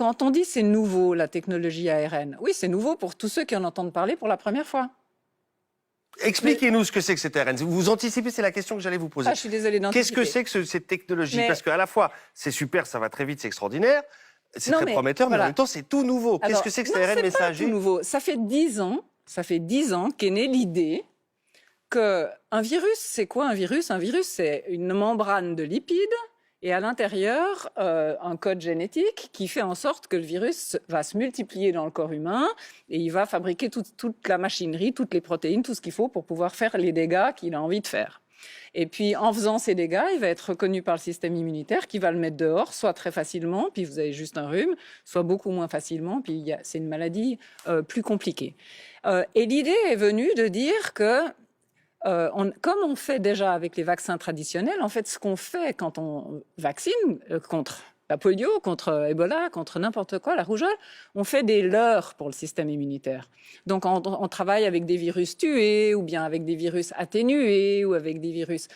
quand on dit c'est nouveau, la technologie ARN, oui, c'est nouveau pour tous ceux qui en entendent parler pour la première fois. Expliquez-nous ce que c'est que cet ARN. Vous anticipez, c'est la question que j'allais vous poser. Ah, je suis désolée d'anticiper. Qu'est-ce que c'est que cette technologie? Parce qu'à la fois, c'est super, ça va très vite, c'est extraordinaire, c'est très prometteur, mais en même temps, c'est tout nouveau. Qu'est-ce que c'est que cet ARN messager? C'est pas tout nouveau. Ça fait 10 ans qu'est née l'idée qu'un virus, c'est quoi un virus? Un virus, c'est une membrane de lipides et à l'intérieur, un code génétique qui fait en sorte que le virus va se multiplier dans le corps humain et il va fabriquer toute la machinerie, toutes les protéines, tout ce qu'il faut pour pouvoir faire les dégâts qu'il a envie de faire. Et puis, en faisant ces dégâts, il va être reconnu par le système immunitaire qui va le mettre dehors, soit très facilement, puis vous avez juste un rhume, soit beaucoup moins facilement, puis c'est une maladie plus compliquée. Et l'idée est venue de dire que comme on fait déjà avec les vaccins traditionnels, en fait, ce qu'on fait quand on vaccine contre la polio, contre Ebola, contre n'importe quoi, la rougeole, on fait des leurres pour le système immunitaire. Donc, on travaille avec des virus tués, ou bien avec des virus atténués, ou avec des virus,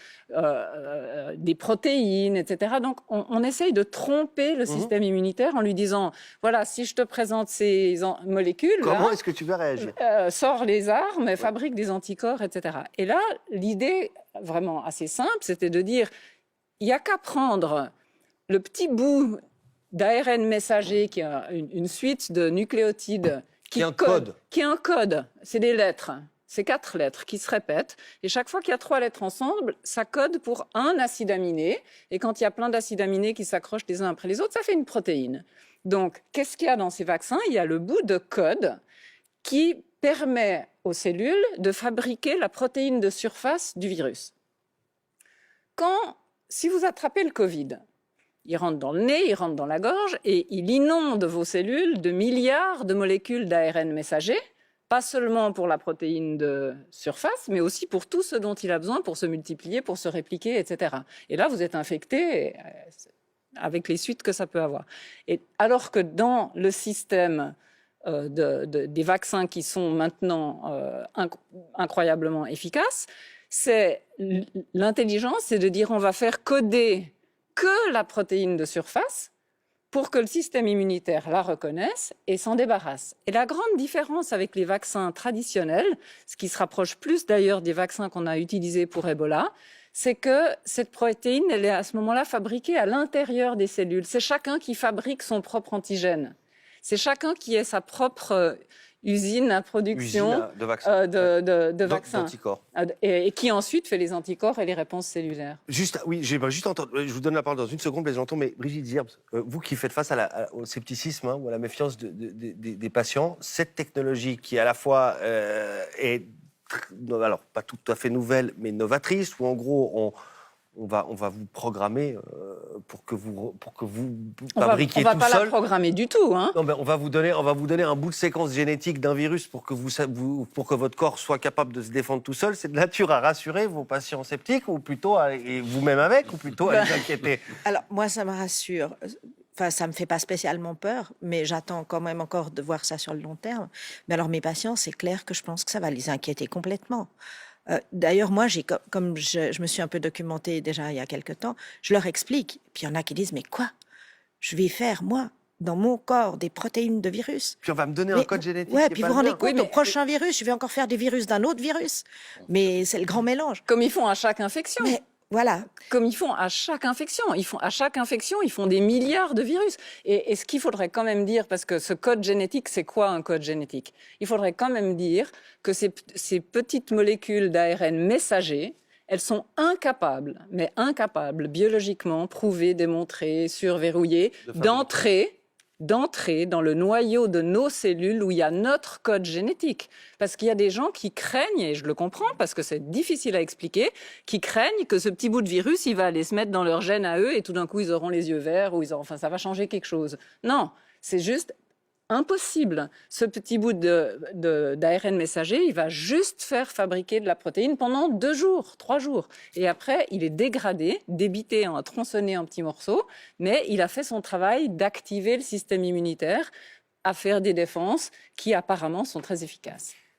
des protéines, etc. Donc, on essaye de tromper le système immunitaire en lui disant, voilà, si je te présente ces molécules... Comment est-ce que tu vas réagir? Sors les armes, fabrique des anticorps, etc. Et là, l'idée vraiment assez simple, c'était de dire, il n'y a qu'à prendre le petit bout d'ARN messager qui a une suite de nucléotides qui est un code, c'est des lettres, c'est 4 lettres qui se répètent et chaque fois qu'il y a 3 lettres ensemble, ça code pour un acide aminé et quand il y a plein d'acides aminés qui s'accrochent les uns après les autres, ça fait une protéine. Donc, qu'est-ce qu'il y a dans ces vaccins? Il y a le bout de code qui permet aux cellules de fabriquer la protéine de surface du virus. Si vous attrapez le Covid, il rentre dans le nez, il rentre dans la gorge et il inonde vos cellules de milliards de molécules d'ARN messager, pas seulement pour la protéine de surface, mais aussi pour tout ce dont il a besoin pour se multiplier, pour se répliquer, etc. Et là, vous êtes infecté avec les suites que ça peut avoir. Et alors que dans le système des vaccins qui sont maintenant incroyablement efficaces, c'est l'intelligence, c'est de dire on va faire coder que la protéine de surface pour que le système immunitaire la reconnaisse et s'en débarrasse. Et la grande différence avec les vaccins traditionnels, ce qui se rapproche plus d'ailleurs des vaccins qu'on a utilisés pour Ebola, c'est que cette protéine, elle est à ce moment-là fabriquée à l'intérieur des cellules. C'est chacun qui fabrique son propre antigène. C'est chacun qui ait sa propre usine à production de vaccins. D'anticorps. Et qui ensuite fait les anticorps et les réponses cellulaires. Juste entendu, je vous donne la parole dans une seconde, Blaise Genton, mais Brigitte Zirbes, vous qui faites face au scepticisme ou à la méfiance des patients, cette technologie qui à la fois est, alors pas tout à fait nouvelle, mais novatrice, où en gros on va vous programmer pour que vous fabriquiez tout seul. On va pas la programmer du tout, hein. Non, mais on va vous donner un bout de séquence génétique d'un virus pour que votre corps soit capable de se défendre tout seul. C'est de nature à rassurer vos patients sceptiques ou plutôt et vous-même avec ou plutôt à les inquiéter. Alors moi ça me rassure. Enfin, ça me fait pas spécialement peur, mais j'attends quand même encore de voir ça sur le long terme. Mais alors mes patients, c'est clair que je pense que ça va les inquiéter complètement. D'ailleurs, moi, comme je me suis un peu documentée déjà il y a quelque temps, je leur explique. Puis il y en a qui disent, mais quoi? Je vais faire, moi, dans mon corps, des protéines de virus. Puis on va me donner un code génétique. Ouais, puis vous vous rendez compte, au prochain virus, je vais encore faire des virus d'un autre virus. Mais c'est le grand mélange. Comme ils font à chaque infection. Mais voilà. Comme ils font à chaque infection. À chaque infection, ils font des milliards de virus. Et ce qu'il faudrait quand même dire, parce que ce code génétique, c'est quoi un code génétique? Il faudrait quand même dire que ces petites molécules d'ARN messagers, elles sont incapables, biologiquement, prouvées, démontrées, surverrouillées, d'entrer dans le noyau de nos cellules où il y a notre code génétique. Parce qu'il y a des gens qui craignent, et je le comprends parce que c'est difficile à expliquer, qui craignent que ce petit bout de virus, il va aller se mettre dans leur gène à eux et tout d'un coup, ils auront les yeux verts ou ça va changer quelque chose. Non, c'est juste impossible. Ce petit bout d'ARN messager, il va juste faire fabriquer de la protéine pendant 2 jours, 3 jours. Et après, il est dégradé, débité, tronçonné en petits morceaux, mais il a fait son travail d'activer le système immunitaire à faire des défenses qui apparemment sont très efficaces.